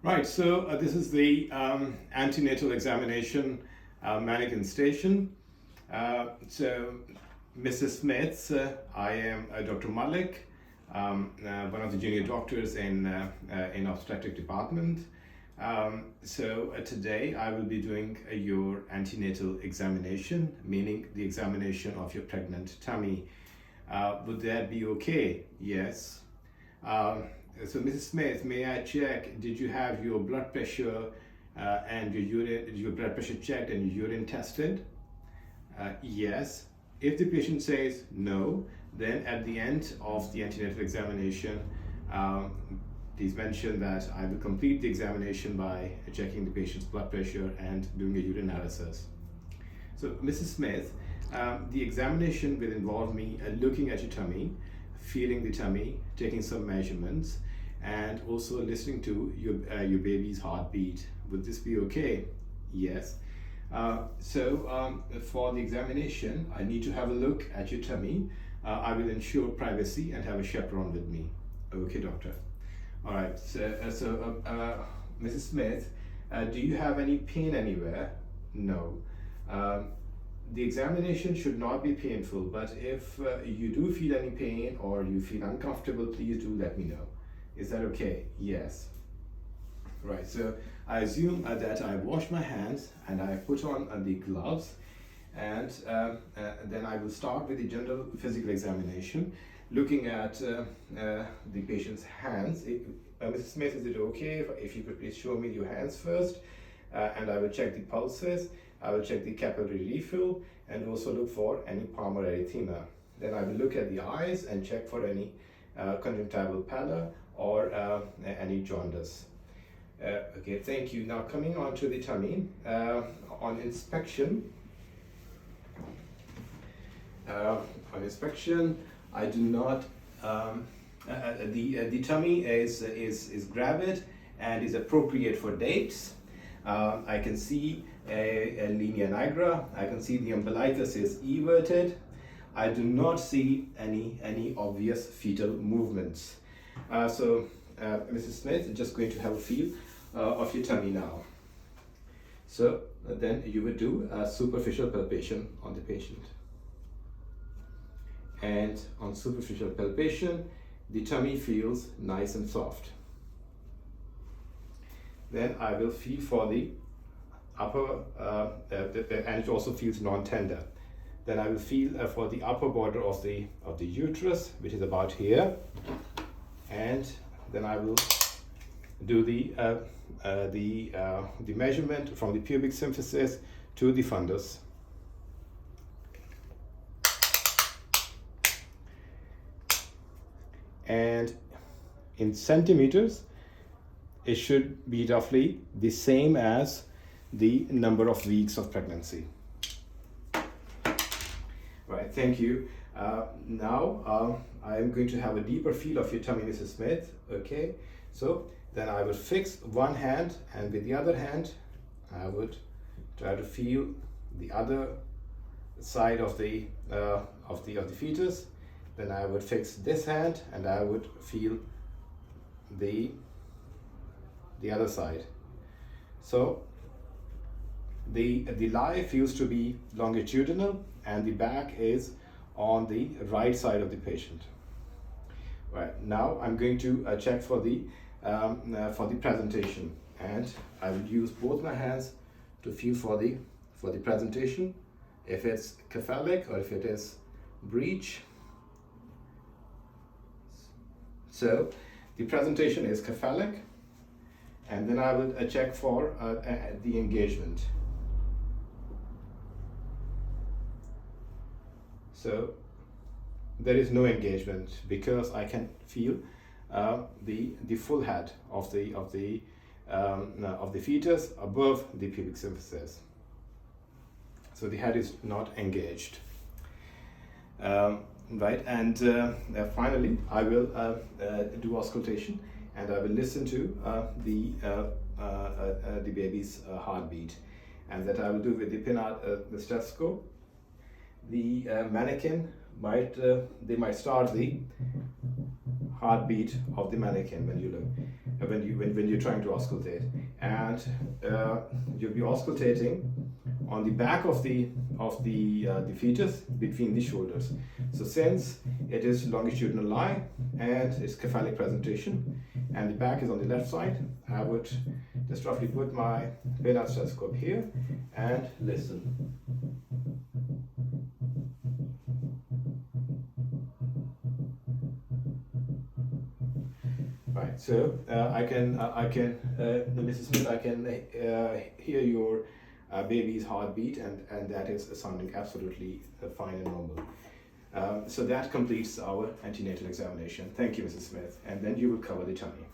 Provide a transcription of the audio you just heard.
Right, so this is the antenatal examination mannequin station. So, Mrs. Smith, I am Dr. Malik, one of the junior doctors in obstetric department. Today I will be doing your antenatal examination, meaning the examination of your pregnant tummy. Would that be okay? Yes. So Mrs. Smith, may I check, did you have your blood pressure and your blood pressure checked and your urine tested? Yes. If the patient says no, then at the end of the antenatal examination, please mention that I will complete the examination by checking the patient's blood pressure and doing a urine analysis. So Mrs. Smith, the examination will involve me looking at your tummy, feeling the tummy, taking some measurements, and also listening to your baby's heartbeat. Would this be okay? Yes. For the examination, I need to have a look at your tummy. I will ensure privacy and have a chaperone with me. Okay, doctor. All right. Mrs. Smith, do you have any pain anywhere? No. The examination should not be painful, but if you do feel any pain or you feel uncomfortable, please do let me know. Is that okay? Yes. Right, so I assume that I wash my hands and I put on the gloves, and then I will start with the general physical examination, looking at the patient's hands. Mrs. Smith, is it okay if you could please show me your hands first? And I will check the pulses. I will check the capillary refill and also look for any palmar erythema. Then I will look at the eyes and check for any conjunctival pallor or any jaundice. Okay, thank you. Now coming on to the tummy, on inspection, I do not. The tummy is gravid and is appropriate for dates. I can see a linea nigra. I can see the umbilicus is everted. I do not see any obvious fetal movements. Mrs. Smith is just going to have a feel of your tummy now. So then you would do a superficial palpation on the patient. And on superficial palpation, the tummy feels nice and soft. Then I will feel for the upper, and it also feels non-tender. Then I will feel for the upper border of the uterus, which is about here, and then I will do the measurement from the pubic symphysis to the fundus. And in centimeters, it should be roughly the same as the number of weeks of pregnancy. Right, thank you. Now I am going to have a deeper feel of your tummy, Mrs. Smith. Okay, so then I will fix one hand, and with the other hand, I would try to feel the other side of the fetus. Then I would fix this hand, and I would feel the other side. So the lie feels to be longitudinal, and the back is on the right side of the patient. Right, now I'm going to check for the presentation, and I will use both my hands to feel for the presentation, if it's cephalic or if it is breech. So the presentation is cephalic, and then I will check for the engagement. So there is no engagement because I can feel the full head of the fetus above the pubic symphysis. So the head is not engaged. Right, and finally I will do auscultation, and I will listen to the baby's heartbeat, and that I will do with the stethoscope. The mannequin might start the heartbeat of the mannequin when you look, when you're trying to auscultate, and you'll be auscultating on the back of the fetus between the shoulders. So since it is longitudinal line and it's cephalic presentation, and the back is on the left side, I would just roughly put my penile stethoscope here and listen. Right, so Mrs. Smith, I can hear your baby's heartbeat, and that is sounding absolutely fine and normal. So that completes our antenatal examination. Thank you, Mrs. Smith, and then you will cover the tummy.